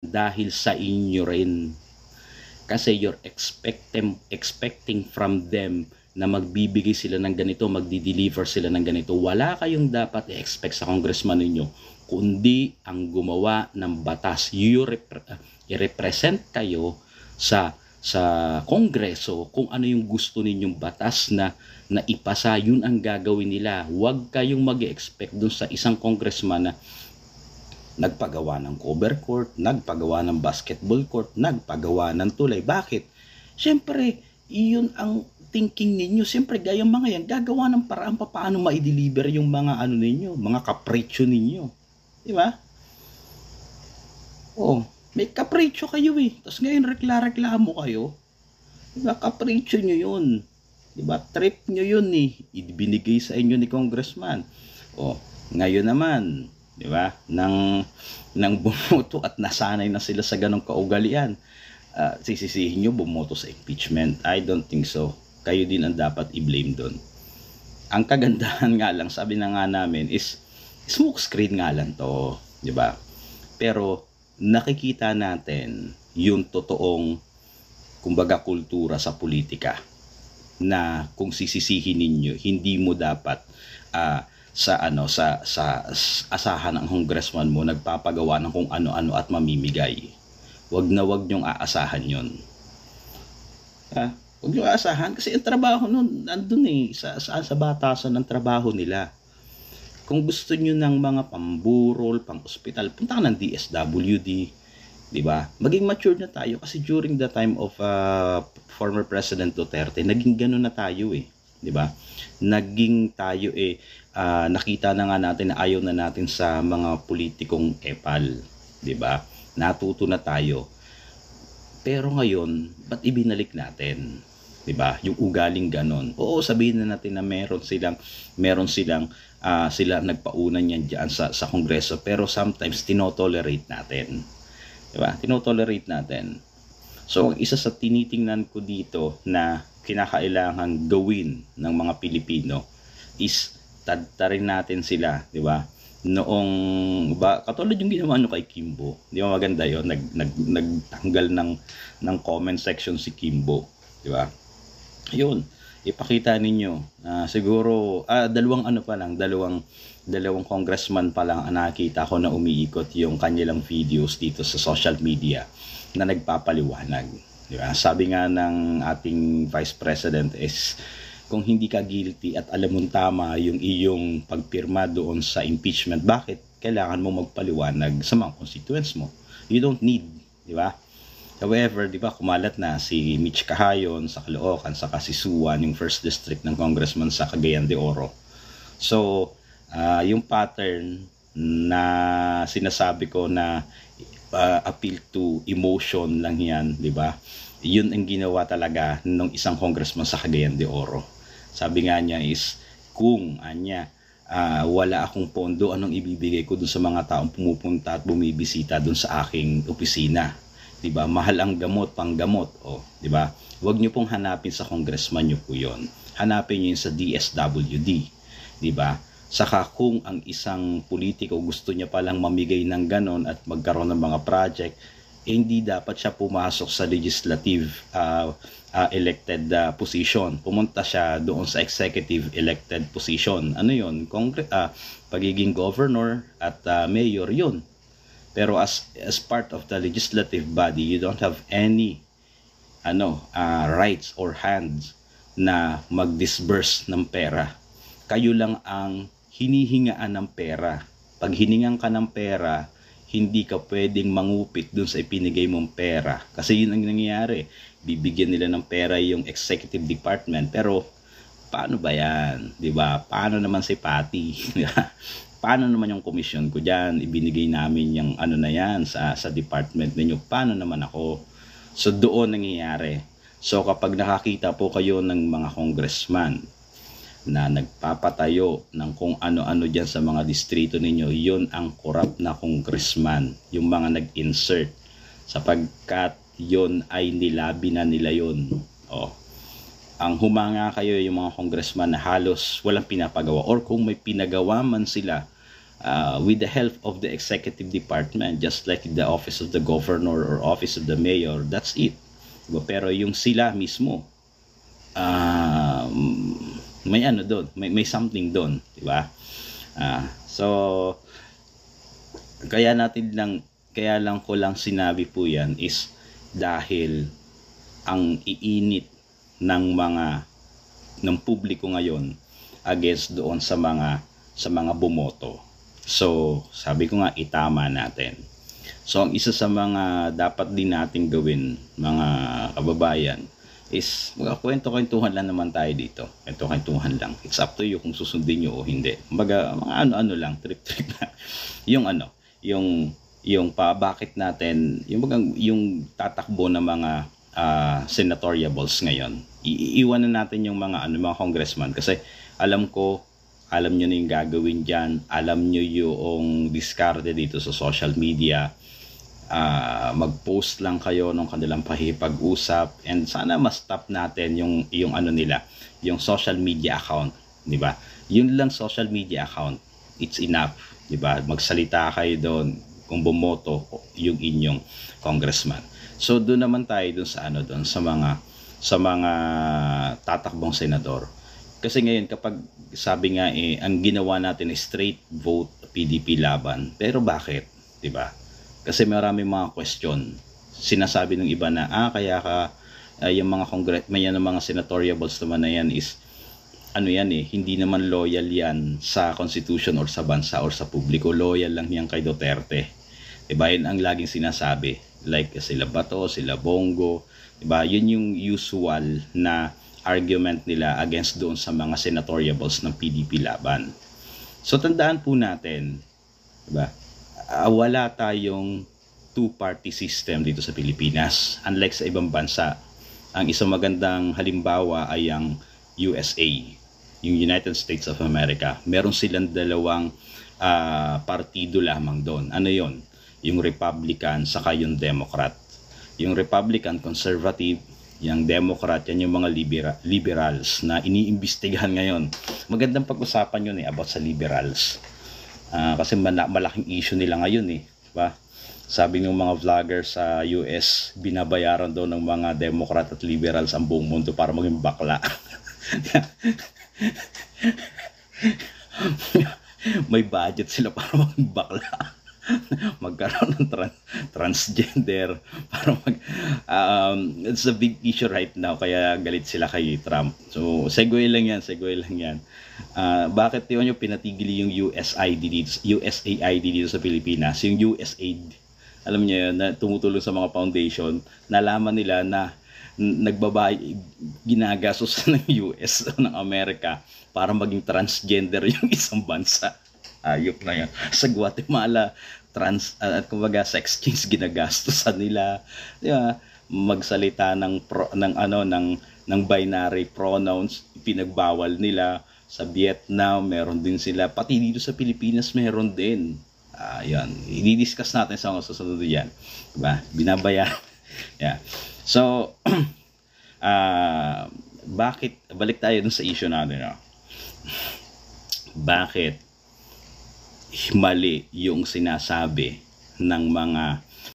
dahil sa inyo rin. Kasi you're expecting from them na magbibigay sila ng ganito, magdi-deliver sila ng ganito. Wala kayong dapat i-expect sa congressman ninyo, kundi ang gumawa ng batas. I-represent kayo sa kongreso kung ano yung gusto ninyong batas na ipasa, yun ang gagawin nila. Huwag kayong mag-expect dun sa isang congressman na nagpagawa ng cover court, nagpagawa ng basketball court, nagpagawa ng tulay. Bakit? Siyempre, iyon ang thinking ninyo. Siyempre, gayang mga yan, gagawa ng paraan pa paano ma-deliver yung mga ano ninyo, mga kapritsyo ninyo. Di ba? Oh, may kapritsyo kayo eh. Tapos ngayon reklamo kayo. Di ba? Kapritsyo nyo yun. Di ba? Trip nyo yun eh. Ibinigay sa inyo ni congressman. Oh, ngayon naman, di ba? Nang bumoto at nasanay na sila sa ganong kaugalian, sisisihin nyo bumoto sa impeachment. I don't think so. Kayo din ang dapat i-blame doon. Ang kagandahan nga lang, sabi na nga namin, is smoke screen nga lang to, di ba? Pero nakikita natin yung totoong, kumbaga, kultura sa politika na kung sisisihin ninyo, hindi mo dapat sa asahan ng congressman mo nagpapagawa ng kung ano-ano at mamimigay. Wag nyong aasahan 'yon. Wag niyo aasahan kasi ang trabaho nun nandun eh sa batasan ng trabaho nila. Kung gusto niyo ng mga pamburol, pang-ospital, punta ka ng DSWD, 'di ba? Maging mature na tayo kasi during the time of former President Duterte, naging gano'n na tayo eh, 'di ba? Naging tayo nakita na nga natin na ayaw na natin sa mga politikong epal, 'di ba? Natuto na tayo. Pero ngayon, ba't ibinalik natin? 'Di ba? Yung ugaling ganon. Oo, sabihin na natin na meron silang sila nagpauna niyan diyan sa kongreso, pero sometimes tinotolerate natin. 'Di ba? Tinotolerate natin. So, isa sa tinitingnan ko dito na kinakailangan gawin ng mga Pilipino is tadtarin natin sila, 'di ba? Katulad yung ginawa nyo kay Kimbo. Di ba maganda yun? Nagtanggal ng comment section si Kimbo. Di ba? Yun. Ipakita ninyo. Siguro, dalawang congressman pa lang nakita ko na umiikot yung kanilang videos dito sa social media na nagpapaliwanag. Di ba? Sabi nga ng ating Vice President is, kung hindi ka guilty at alam mong tama yung iyong pagpirma doon sa impeachment, bakit kailangan mo magpaliwanag sa mga constituents mo? You don't need, di ba? However, di ba, kumalat na si Mitch Cahayon sa Caloocan, saka si Suwan, yung first district ng congressman sa Cagayan de Oro. So, yung pattern na sinasabi ko na appeal to emotion lang yan, di ba? Yun ang ginawa talaga ng isang congressman sa Cagayan de Oro. Sabi nga niya is, kung wala akong pondo, anong ibibigay ko dun sa mga taong pumupunta at bumibisita dun sa aking opisina? 'Di ba? Mahal ang gamot, panggamot, 'di ba? Huwag niyo pong hanapin sa congressman niyo po 'yon. Hanapin niyo 'yun sa DSWD, 'di ba? Saka kung ang isang politiko gusto niya palang mamigay ng ganon at magkaroon ng mga project, hindi dapat siya pumasok sa legislative elected position. Pumunta siya doon sa executive elected position. Ano yun? Pagiging governor at mayor yun. Pero as part of the legislative body, you don't have any rights or hands na mag-disburse ng pera. Kayo lang ang hinihingaan ng pera. Pag hiningan ka ng pera, hindi ka pwedeng mangupit dun sa ipinigay mong pera. Kasi yun ang nangyayari. Bibigyan nila ng pera yung executive department. Pero, paano ba yan? Diba? Paano naman si Patty? Paano naman yung komisyon ko dyan? Ibinigay namin yung na yan sa department ninyo. Paano naman ako? So, doon nangyayari. So, kapag nakakita po kayo ng mga congressman na nagpapatayo ng kung ano-ano dyan sa mga distrito ninyo, yun ang corrupt na congressman, yung mga nag-insert, sapagkat yun ay nilabi na nila yun. Ang humanga kayo yung mga congressman na halos walang pinapagawa, or kung may pinagawa man sila, with the help of the executive department, just like the office of the governor or office of the mayor. That's it, diba? Pero yung sila mismo, may ano doon, may something doon, di ba? So kaya lang ko lang sinabi po yan is dahil ang iinit ng publiko ngayon against doon sa mga bumoto. So sabi ko nga, itama natin. So ang isa sa mga dapat din nating gawin, mga kababayan, is magkakwento-kwentuhan lang naman tayo dito. Kwento-kwentuhan lang. It's up to you kung susundin nyo o hindi. Mga ano-ano lang, trip-trip na. Yung bakit natin, yung tatakbo ng mga senatoriables ngayon. Iiwanan natin yung mga congressman kasi alam nyo na yung gagawin dyan, alam nyo yung diskarte dito sa social media. Mag-post lang kayo ng kanilang pakikipag-usap, and sana ma-stop natin yung ano nila, yung social media account, di ba? Yun lang, social media account, it's enough, di ba? Magsalita kayo doon kung bumoto yung inyong congressman. So doon naman tayo doon sa mga tatakbong senador. Kasi ngayon kapag sabi nga ang ginawa natin is straight vote PDP laban. Pero bakit, di ba? Kasi maraming mga question. Sinasabi ng iba na kaya yung mga mga senatoriables naman na yan is hindi naman loyal yan sa constitution or sa bansa or sa publiko. Loyal lang yan kay Duterte. Diba? Yun ang laging sinasabi. Like sila Bato, sila Bongo. Diba? Yun yung usual na argument nila against doon sa mga senatoriables ng PDP laban. So tandaan po natin, diba? Wala tayong two-party system dito sa Pilipinas. Unlike sa ibang bansa, ang isang magandang halimbawa ay ang USA, yung United States of America. Meron silang dalawang partido lamang doon. Ano yon? Yung Republican saka yung Democrat. Yung Republican, conservative. Yung Democrat, yan yung mga liberals na iniimbestigahan ngayon. Magandang pag-usapan yun about sa liberals. Kasi malaking issue nila ngayon diba? Sabi ng mga vlogger sa US, binabayaran daw ng mga Democrat at liberals ang buong mundo para maging bakla. May budget sila para maging bakla. Magkaroon ng transgender para it's a big issue right now, kaya galit sila kay Trump. So segue lang yan. Bakit yun yung pinatigil yung USAID dito sa Pilipinas? Yung USAID, alam niyo yun, na tumutulong sa mga foundation, nalaman nila na ginagastos ng US o ng Amerika para maging transgender yung isang bansa. Ayok na yan. Sa Guatemala, kumbaga sex change ginagastosan nila, di ba? Magsalita ng binary pronouns, pinagbawal nila. Sa Vietnam meron din sila, pati dito sa Pilipinas meron din. Yan, i-discuss natin sa mga susunod yan, diba? Binabayaran. Yeah. So bakit, balik tayo dun sa issue natin, bakit mali yung sinasabi ng mga